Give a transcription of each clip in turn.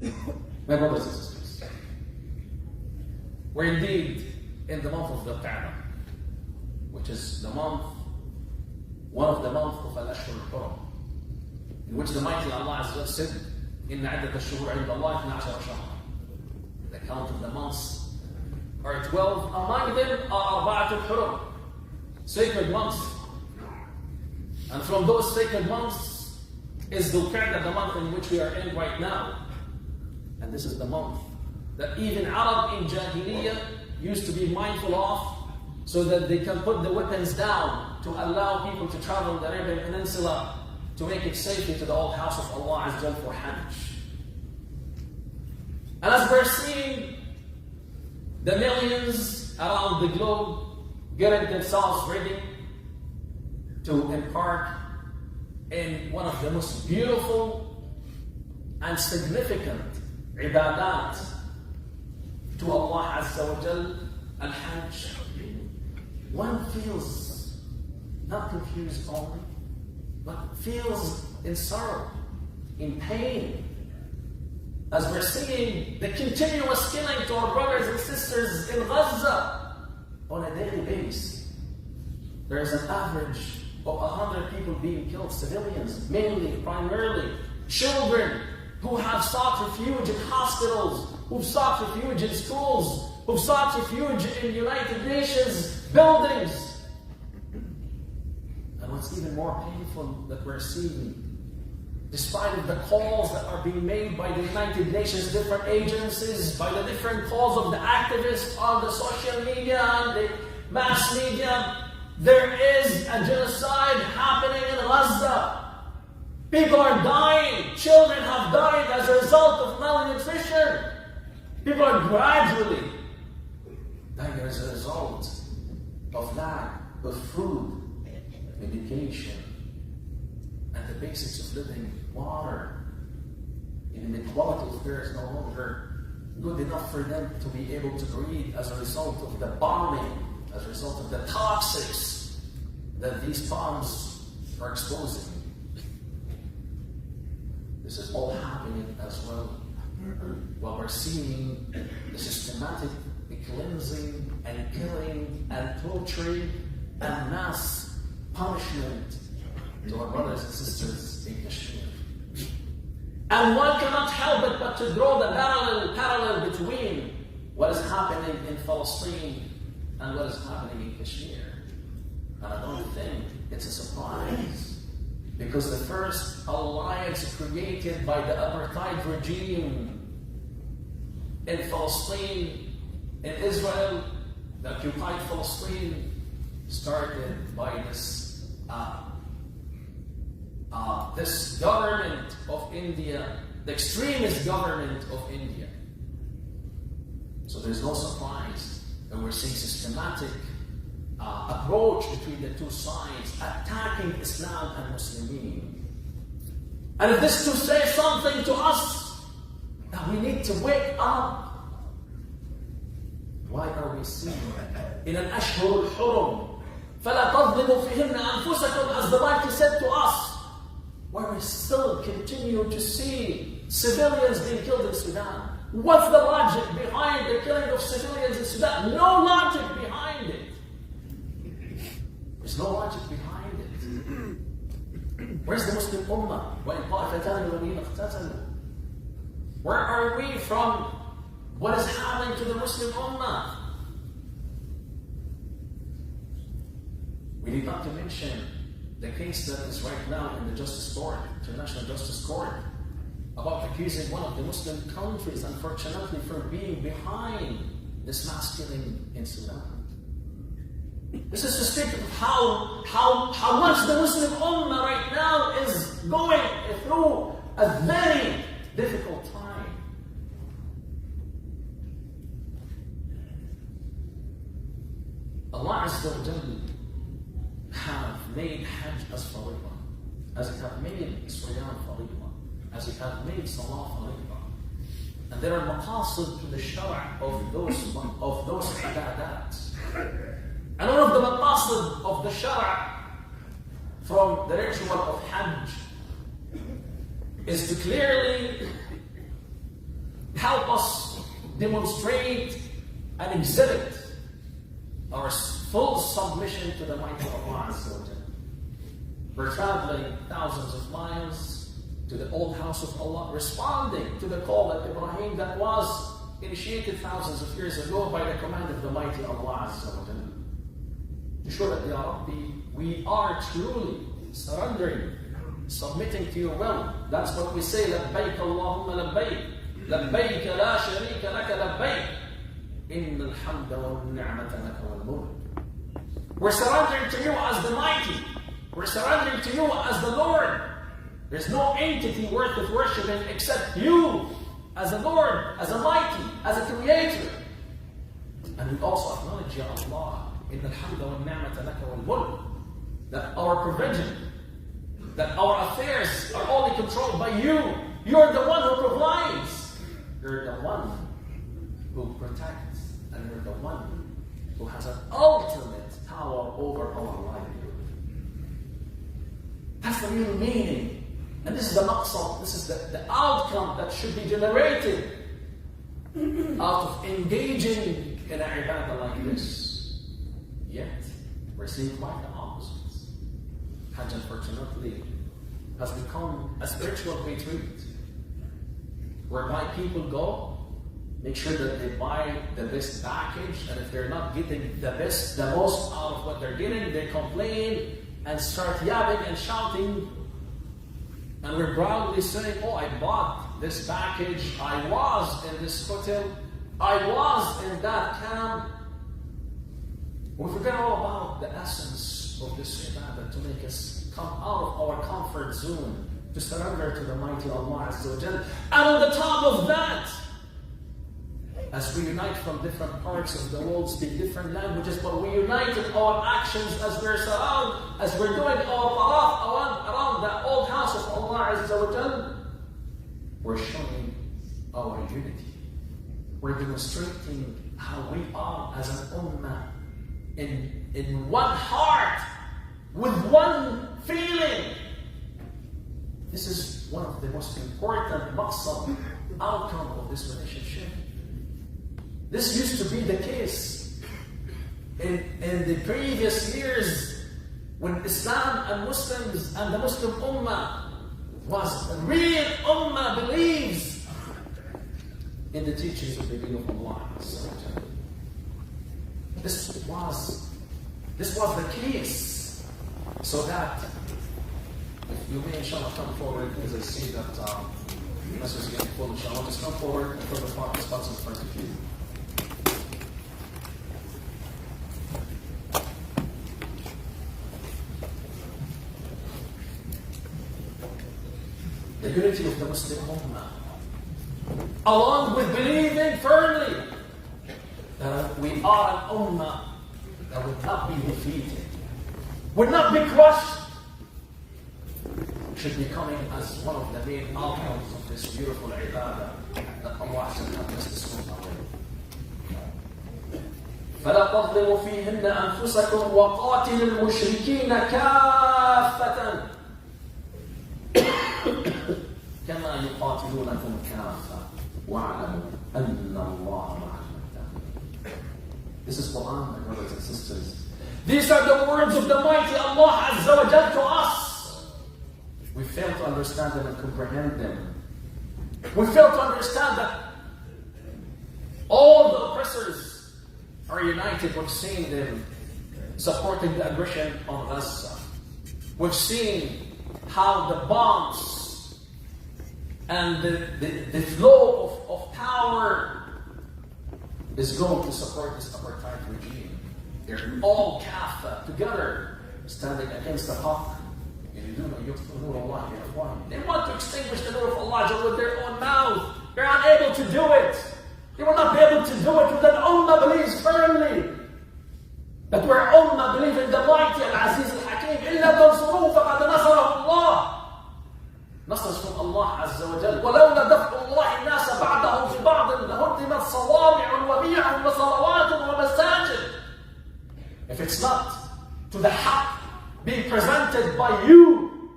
My brothers and sisters, we're indeed in the month of the Qa'dah, which is the month, one of the months of Al-Ashhur al-Hurum, in which the mighty Allah Azza wa said, إِنَّ عِدَّةَ الشُّهُورِ عِنْدَ اللَّهِ 12 شهرا. The count of the months are 12. Among them are Arba'atul Hurum, sacred months. And from those sacred months is the Qa'dah, the month in which we are in right now. And this is the month that even Arab in Jahiliyyah used to be mindful of, so that they can put the weapons down to allow people to travel the Arabian Peninsula to make it safely to the old house of Allah Azza wa for Hajj. And as we're seeing the millions around the globe getting themselves ready to embark in one of the most beautiful and significant ibadat to Allah Azza wa Jal, al-Hajj, one feels not confused only, but feels in sorrow, in pain, as we're seeing the continuous killing to our brothers and sisters in Gaza on a daily basis. There is an average of 100 people being killed, civilians, mainly, primarily, children who have sought refuge in hospitals, who've sought refuge in schools, who've sought refuge in United Nations buildings. And what's even more painful that we're seeing, despite of the calls that are being made by the United Nations different agencies, by the different calls of the activists on the social media and the mass media, there is a genocide happening in Gaza. People are dying. Children have died as a result of malnutrition. People are gradually dying as a result of lack of food, medication, and the basics of living, water. And the quality of air is no longer good enough for them to be able to breathe as a result of the bombing, as a result of the toxics that these bombs are exposing. This is all happening as well while we're seeing the systematic cleansing and killing and torturing and mass punishment to our brothers and sisters in Kashmir. And one cannot help it but to draw the parallel between what is happening in Palestine and what is happening in Kashmir. And I don't think it's a surprise, because the first alliance created by the apartheid regime in Palestine, in Israel, the occupied Palestine, started by this government of India, the extremist government of India. So there's no surprise that we're seeing systematic approach between the two sides, attacking Islam and Muslimin. And if this to say something to us, that we need to wake up. Why are we seeing in an Ashhur al-Hurum, فَلَا تَظْلِمُوا فِيهِنَّ أَنفُسَكُمْ, as the mighty said to us, why we still continue to see civilians being killed in Sudan? What's the logic behind the killing of civilians in Sudan? No logic behind it. There's no logic behind it. Where's the Muslim Ummah? Where are we from what is happening to the Muslim Ummah? We need not to mention the case that is right now in the Justice Court, International Justice Court, about accusing one of the Muslim countries, unfortunately, for being behind this mass killing in Sudan. This is to speak of how much the Muslim Ummah right now is going through a very difficult time. Allah Azza wa Jalla have made Hajj as fariḍah, as He have made Siyam fariḍah, as He have made Salah fariḍah. And there are maqasid to the shara' of those ibadat. And one of the maqasid of the shara' from the ritual of Hajj is to clearly help us demonstrate and exhibit our full submission to the mighty Allah Azza wa Jalla. We're traveling thousands of miles to the old house of Allah, responding to the call of Ibrahim that was initiated thousands of years ago by the command of the mighty Allah Azza wa Jalla. To show that, Ya Rabbi, we are truly surrendering, submitting to your will. That's what we say, لبيك اللهم لبيك لبيك لا شريك لك لبيك إن الحمد والنعمة لك والملك. We're surrendering to you as the mighty. We're surrendering to you as the Lord. There's no entity worth of worshiping except you as a Lord, as a mighty, as a creator. And we also acknowledge, Ya Allah, إن الحمد والنعمة لك والملك, that our provision, that our affairs are only controlled by you. You're the one who provides. You're the one who protects. And you're the one who has an ultimate power over our livelihood. That's the real meaning. And this is the maqsad, this is the outcome that should be generated out of engaging in an ibadah like this. Yet, we're seeing quite the opposite. Hajj, unfortunately, has become a spiritual retreat whereby people go, make sure that they buy the best package, and if they're not getting the best, the most out of what they're getting, they complain and start yapping and shouting. And we're proudly saying, oh, I bought this package, I was in this hotel, I was in that camp. We forget all about the essence of this ibadah to make us come out of our comfort zone, to surrender to the mighty Allah Azza wa Jalla. And on the top of that, as we unite from different parts of the world, speak different languages, but we unite in our actions as we're surrounded, as we're doing our tawaf around the old house of Allah Azza wa Jalla, we're showing our unity. We're demonstrating how we are as an ummah in one heart, with one feeling. This is one of the most important maqsad, outcome of this relationship. This used to be the case in the previous years when Islam and Muslims and the Muslim Ummah was a real Ummah believes in the teachings of the deen of Allah. This was the case. So that, if you may, inshallah, come forward, as I see that the message is getting full, inshallah, just come forward and put the spots in front of you. The unity of the Muslim Ummah, along with believing firmly that we are an Ummah that would not be defeated, would not be crushed, should be coming as one of the main outcomes of this beautiful ibadah that Allah has blessed this Ummah with. فَلَا تَظْلِمُوا فِيهِنَّ أَنفُسَكُمْ وَقَاتِلُوا الْمُشْرِكِينَ كَافَّةً كما يقاتلونكم كافة واعلموا أن الله مع المتقين. This is Quran, my brothers and sisters. These are the words of the mighty Allah Azza wa Jal to us. We fail to understand them and comprehend them. We fail to understand that all the oppressors are united. We've seen them supporting the aggression on Gaza. We've seen how the bombs and the flow of power is going to support this apartheid regime. They're all kaffa together, standing against the haqq. They want to extinguish the nur of Allah with their own mouth. They're unable to do it. They will not be able to do it until the Ummah believes firmly that we're Ummah, believe in the mighty Al-Aziz Al-Hakim. إِلَّا تَنْصُرُوهُ فَقَدْ نَصَرَهُ اللَّهُ. Nasr from Allah Azza wa Jal. وَلَوْلَا دَفْعُ اللَّهِ النَّاسَ بَعْضَهُمْ فِي بَعْضٍ لَهُدِّمَتْ صَوَامِعٌ وَبِيعٌ وَصَلَوَاتٌ وَمَسَاجِدٌ. If it's not to the haqq being presented by you,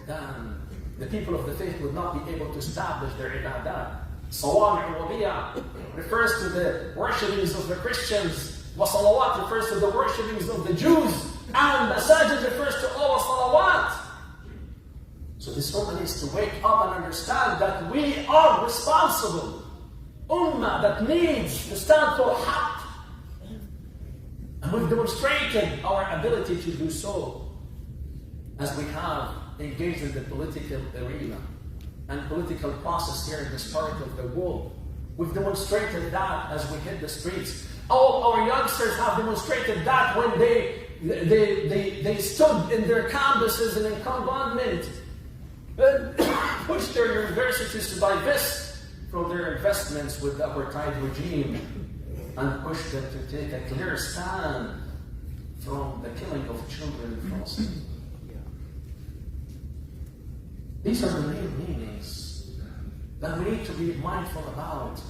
then the people of the faith would not be able to establish their ibadah. Sawami' al-Wadi'a refers to the worshipings of the Christians. Wa salawat refers to the worshipings of the Jews. And masajid refers to all salawat. So this ummah needs to wake up and understand that we are responsible. Ummah that needs to stand for haqq. And we've demonstrated our ability to do so as we have engaged in the political arena and political process here in this part of the world. We've demonstrated that as we hit the streets. All our youngsters have demonstrated that when they stood in their campuses and in commandment and pushed their universities to divest from their investments with the apartheid regime and pushed them to take a clear stand from the killing of children in Palestine. These are the real meanings that we need to be mindful about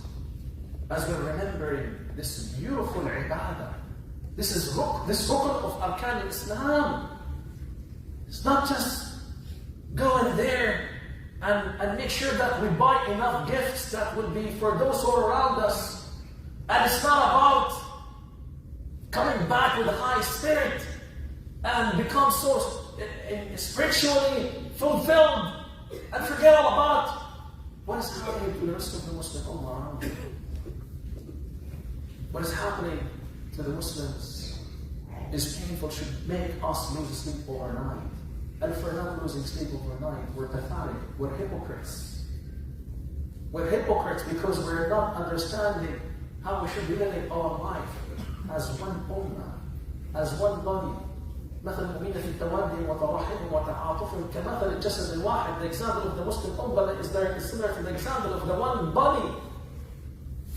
as we're remembering this beautiful ibadah. This rukn of Arkan Islam. It's not just go in there and make sure that we buy enough gifts that will be for those who are around us. And it's not about coming back with a high spirit and become so spiritually fulfilled and forget all about what is happening to the rest of the Muslim Ummah around you. What is happening to the Muslims is painful, should make us lose sleep overnight. And if we're not losing sleep overnight, we're pathetic, we're hypocrites. We're hypocrites because we're not understanding how we should be living our life as one ummah, as one body. مثل المؤمنين في التوادي وتراحم وتعاطفهم كمثل الجسد الواحد. The example of the Muslim ummah is similar to the example of the one body.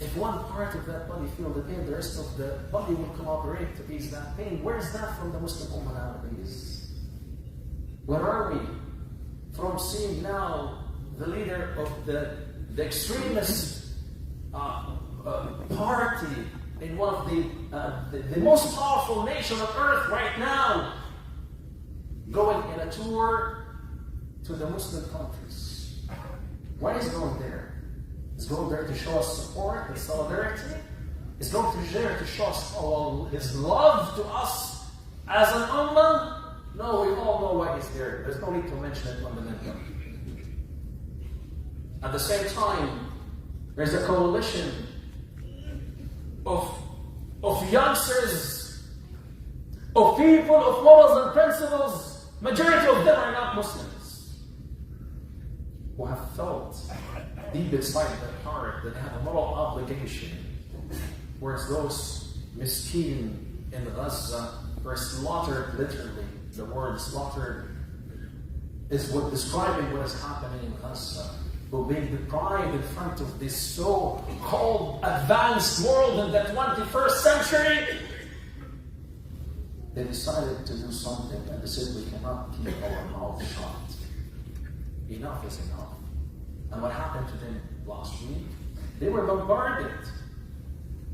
If one part of that body feels the pain, the rest of the body will cooperate to ease that pain. Where is that from the Muslim ummah nowadays? Where are we from seeing now the leader of the extremist party in one of the most powerful nation on earth right now, going in a tour to the Muslim countries? Why is he going there? He's going there to show us support and solidarity. He's going there to show us his love to us as an ummah. No, we all know why he's there. There's no need to mention it fundamentally. At the same time, there's a coalition of youngsters, of people, of morals and principles. Majority of them are not Muslims, who have felt deep inside their heart that they have a moral obligation, whereas those miskeen in Gaza were slaughtered literally. The word slaughtered is what describing what is happening in Gaza, who being deprived in front of this so-called advanced world in the 21st century. They decided to do something and they said we cannot keep our mouth shut. Enough is enough. And what happened to them last week? They were bombarded.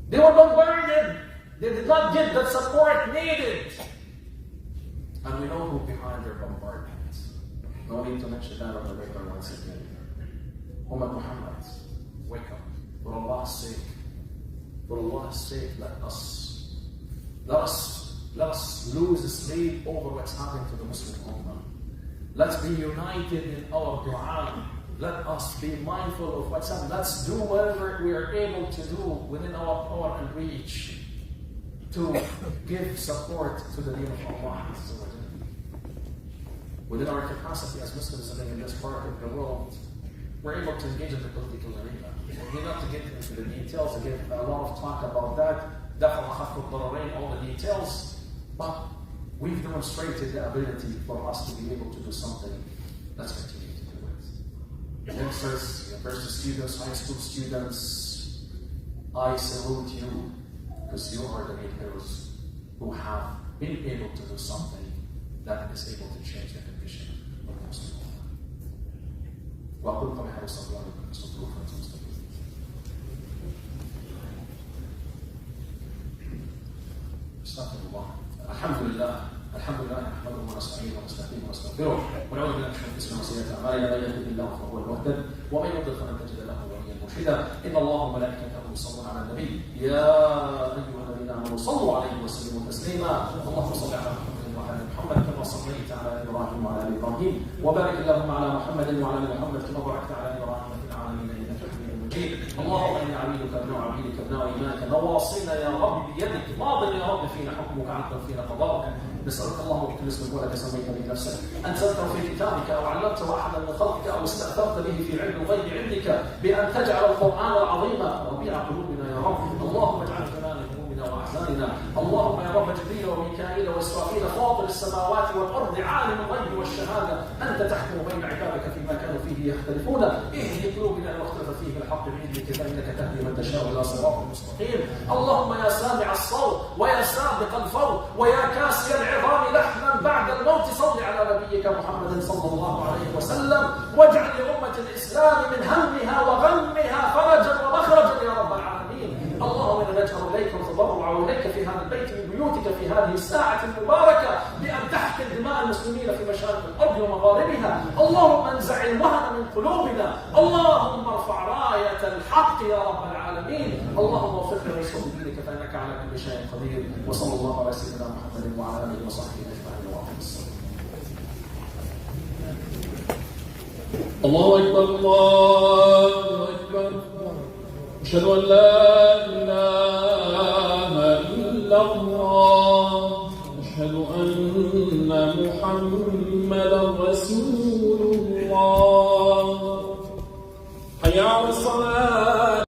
They were bombarded. They did not get the support needed. And we know who behind their bombardment. No need to mention that on the radar once again. Ummah Muhammad, wake up. For Allah's sake. For Allah's sake, let us lose sleep over what's happening to the Muslim Ummah. Let's be united in our dua. Let us be mindful of what's happening. Let's do whatever we are able to do within our power and reach to give support to the deen of Allah. Within our capacity as Muslims living in this part of the world, we're able to engage in the political arena. We not to get into the details, to give a lot of talk about that, all the details, but we've demonstrated the ability for us to be able to do something. Let's continue to do it. Youngsters, university students, high school students, I salute you because you are the main heroes who have been able to do something that is able to change the condition of the Muslim Ummah. وأقول قولي هذا وأستغفر الله لكم واستغفروه فأنتم مستغفرون. استغفر الله. الحمد لله نحمده ونستعينه ونستهديه ونستغفره ونعوذ بالله من شرور انفسنا وسيئات اعمالنا من يهده الله فهو المهتد ومن يضلل فلن تجد له وليا مرشدا. إن الله وملائكته يصلون على النبي يا أيها الذين آمنوا صلوا عليه وسلموا تسليما. اللهم صل على محمد وعلى آل محمد كما صليت على إبراهيم وعلى آل إبراهيم، وبارك اللهم على محمد وعلى آل محمد كما باركت على إبراهيم في العالمين إنك حميد مجيد. اللهم إنا عبيدك أبناء عبيدك أبناء إيمانك نواصينا يا رب بيدك، ماض يا رب فينا حكمك عدل فينا قضاءك. نسألك اللهم بكل اسم ولك سميت به نفسك أنزلته في كتابك أو علمته أحدا من خلقك أو استأثرت به في علم الغيب عندك بأن تجعل القرآن العظيم ربيع قلوبنا يا رب. اللهم اجعل كلام همومنا وأحزاننا. اللهم يا رب جبريل وميكائيل وإسرافيل فاطر السماوات والأرض عالم الغيب والشهادة أنت تحكم بين عبادك فيما كانوا فيه يختلفون. اهد قلوبنا واختلف فيه بالحق بإذنك فإنك تهدي من تشاء إلى صراط مستقيم. اللهم يا سامع الصوت ويا سابق الفوت ويا كاسي العظام لحما بعد الموت صل على نبيك محمد صلى الله عليه وسلم واجعل لأمة الإسلام من همها وغمها فرجا ومخرجا يا رب العالمين. اللهم إنا نجهر إليك ونتضرع إليك في هذا البيت من بيوتك في هذه الساعة المباركة بأن تحقن دماء المسلمين في مشارق الأرض ومغاربها. اللهم انزع الوهن من قلوبنا. اللهم ارفع راية الحق يا رب العالمين. اللهم وفق لرسول دينك فإنك على كل شيء قدير. وصلى الله على سيدنا محمد وعلى آله وصحبه أجمعين وعلى السلام. الله أكبر الله أكبر. أشهد أن لا إله إلا الله. أشهد أن محمدا رسول الله. حي على الصلاة.